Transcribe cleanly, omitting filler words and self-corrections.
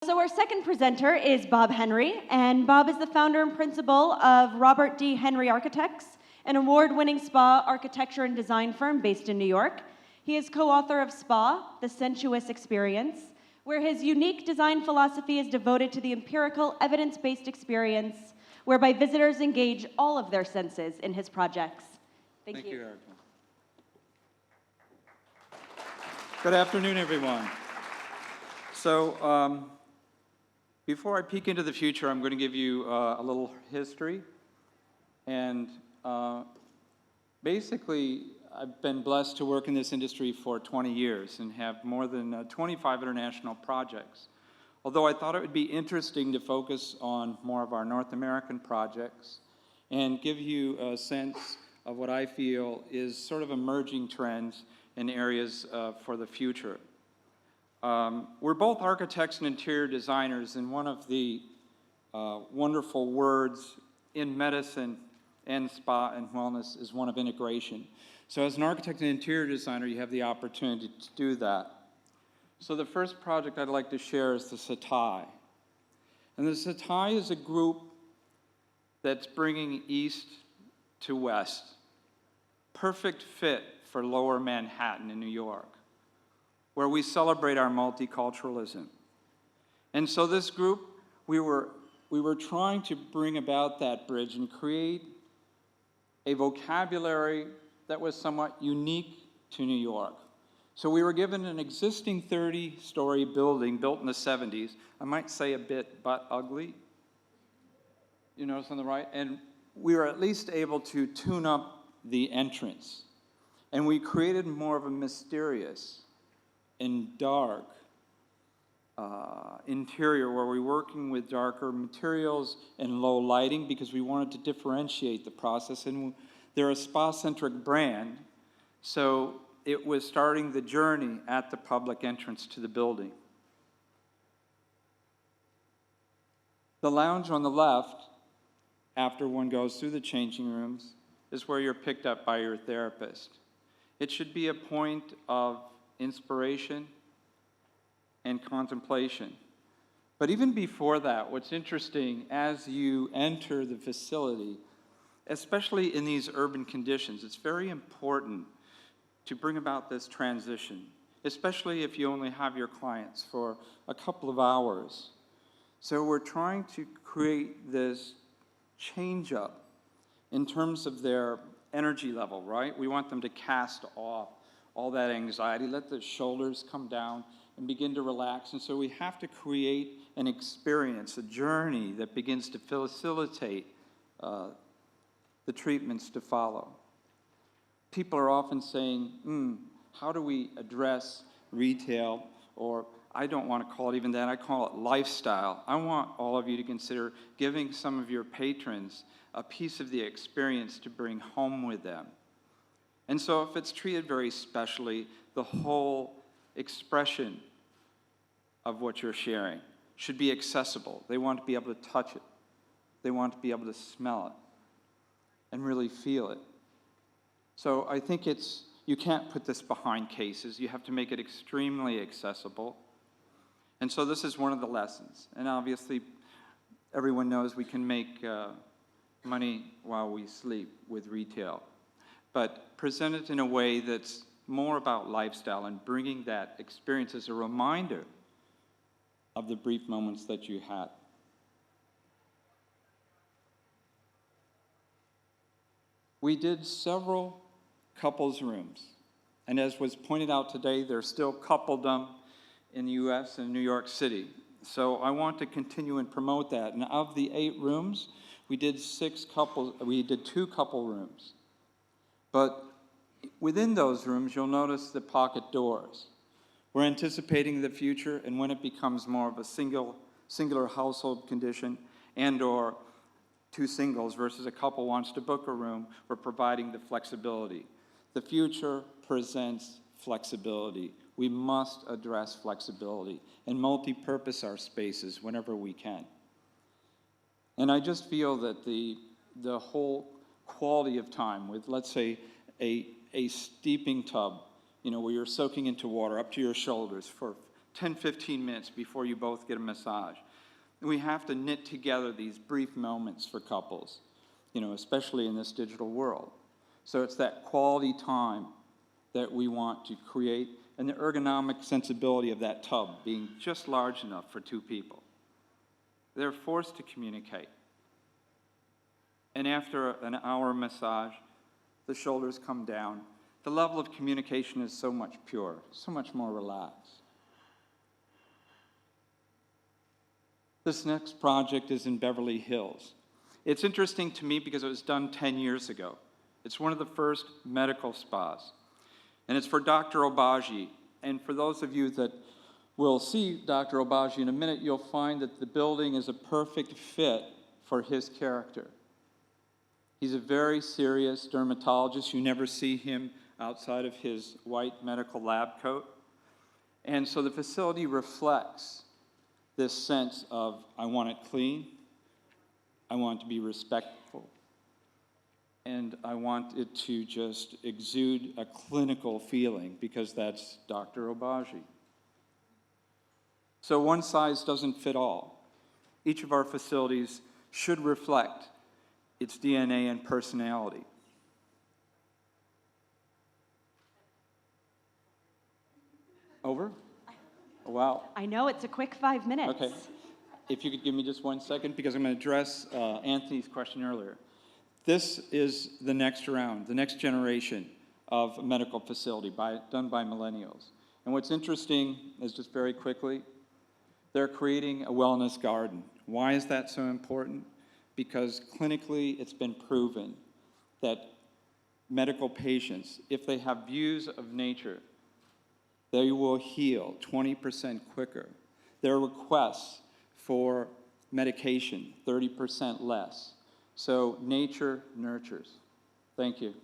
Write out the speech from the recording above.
So our second presenter is Bob Henry, and Bob is the founder and principal of Robert D. Henry Architects, an award-winning spa architecture and design firm based in New York. He is co-author of Spa, The Sensuous Experience, where his unique design philosophy is devoted to the empirical, evidence-based experience, whereby visitors engage all of their senses in his projects. Thank you, Erica. Good afternoon, everyone. So, before I peek into the future, I'm going to give you a little history. And basically, I've been blessed to work in this industry for 20 years and have more than 25 international projects. Although I thought it would be interesting to focus on more of our North American projects and give you a sense of what I feel is sort of emerging trends and areas for the future. We're both architects and interior designers, and one of the wonderful words in medicine and spa and wellness is one of integration. So as an architect and interior designer, you have the opportunity to do that. So the first project I'd like to share is the Satai. And the Satai is a group that's bringing east to west. Perfect fit for lower Manhattan in New York, where we celebrate our multiculturalism. And so this group, we were trying to bring about that bridge and create a vocabulary that was somewhat unique to New York. So we were given an existing 30-story building built in the 70s. I might say a bit but ugly. You notice on the right? And we were at least able to tune up the entrance. And we created more of a mysterious and dark interior where we're working with darker materials and low lighting because we wanted to differentiate the process. And they're a spa-centric brand, so it was starting the journey at the public entrance to the building. The lounge on the left, after one goes through the changing rooms, is where you're picked up by your therapist. It should be a point of inspiration and contemplation. But even before that, what's interesting, as you enter the facility, especially in these urban conditions, it's very important to bring about this transition, especially if you only have your clients for a couple of hours. So we're trying to create this change up in terms of their energy level, right? We want them to cast off all that anxiety, let the shoulders come down and begin to relax. And so we have to create an experience, a journey that begins to facilitate the treatments to follow. People are often saying, how do we address retail? Or I don't want to call it even that, I call it lifestyle. I want all of you to consider giving some of your patrons a piece of the experience to bring home with them. And so if it's treated very specially, the whole expression of what you're sharing should be accessible. They want to be able to touch it. They want to be able to smell it and really feel it. So I think you can't put this behind cases. You have to make it extremely accessible. And so this is one of the lessons. And obviously, everyone knows we can make money while we sleep with retail. But present it in a way that's more about lifestyle and bringing that experience as a reminder of the brief moments that you had. We did several couples rooms. And as was pointed out today, there's still coupledom in the US and New York City. So I want to continue and promote that. And of the 8 rooms, we did 2 couple rooms. But within those rooms, you'll notice the pocket doors. We're anticipating the future, and when it becomes more of a singular household condition and or 2 singles versus a couple wants to book a room, we're providing the flexibility. The future presents flexibility. We must address flexibility and multi-purpose our spaces whenever we can. And I just feel that the whole quality of time with, let's say, a steeping tub, where you're soaking into water up to your shoulders for 10, 15 minutes before you both get a massage. And we have to knit together these brief moments for couples, especially in this digital world. So it's that quality time that we want to create, and the ergonomic sensibility of that tub being just large enough for two people. They're forced to communicate. And after an hour massage, the shoulders come down. The level of communication is so much purer, so much more relaxed. This next project is in Beverly Hills. It's interesting to me because it was done 10 years ago. It's one of the first medical spas. And it's for Dr. Obagi. And for those of you that will see Dr. Obagi in a minute, you'll find that the building is a perfect fit for his character. He's a very serious dermatologist. You never see him outside of his white medical lab coat. And so the facility reflects this sense of, I want it clean, I want it to be respectful, and I want it to just exude a clinical feeling, because that's Dr. Obagi. So one size doesn't fit all. Each of our facilities should reflect its DNA and personality. Over? Oh, wow. I know, it's a quick 5 minutes. Okay. If you could give me just 1 second, because I'm going to address Anthony's question earlier. This is the next round, the next generation of a medical facility done by millennials. And what's interesting is, just very quickly, they're creating a wellness garden. Why is that so important? Because clinically it's been proven that medical patients, if they have views of nature, they will heal 20% quicker. Their requests for medication, 30% less. So nature nurtures. Thank you.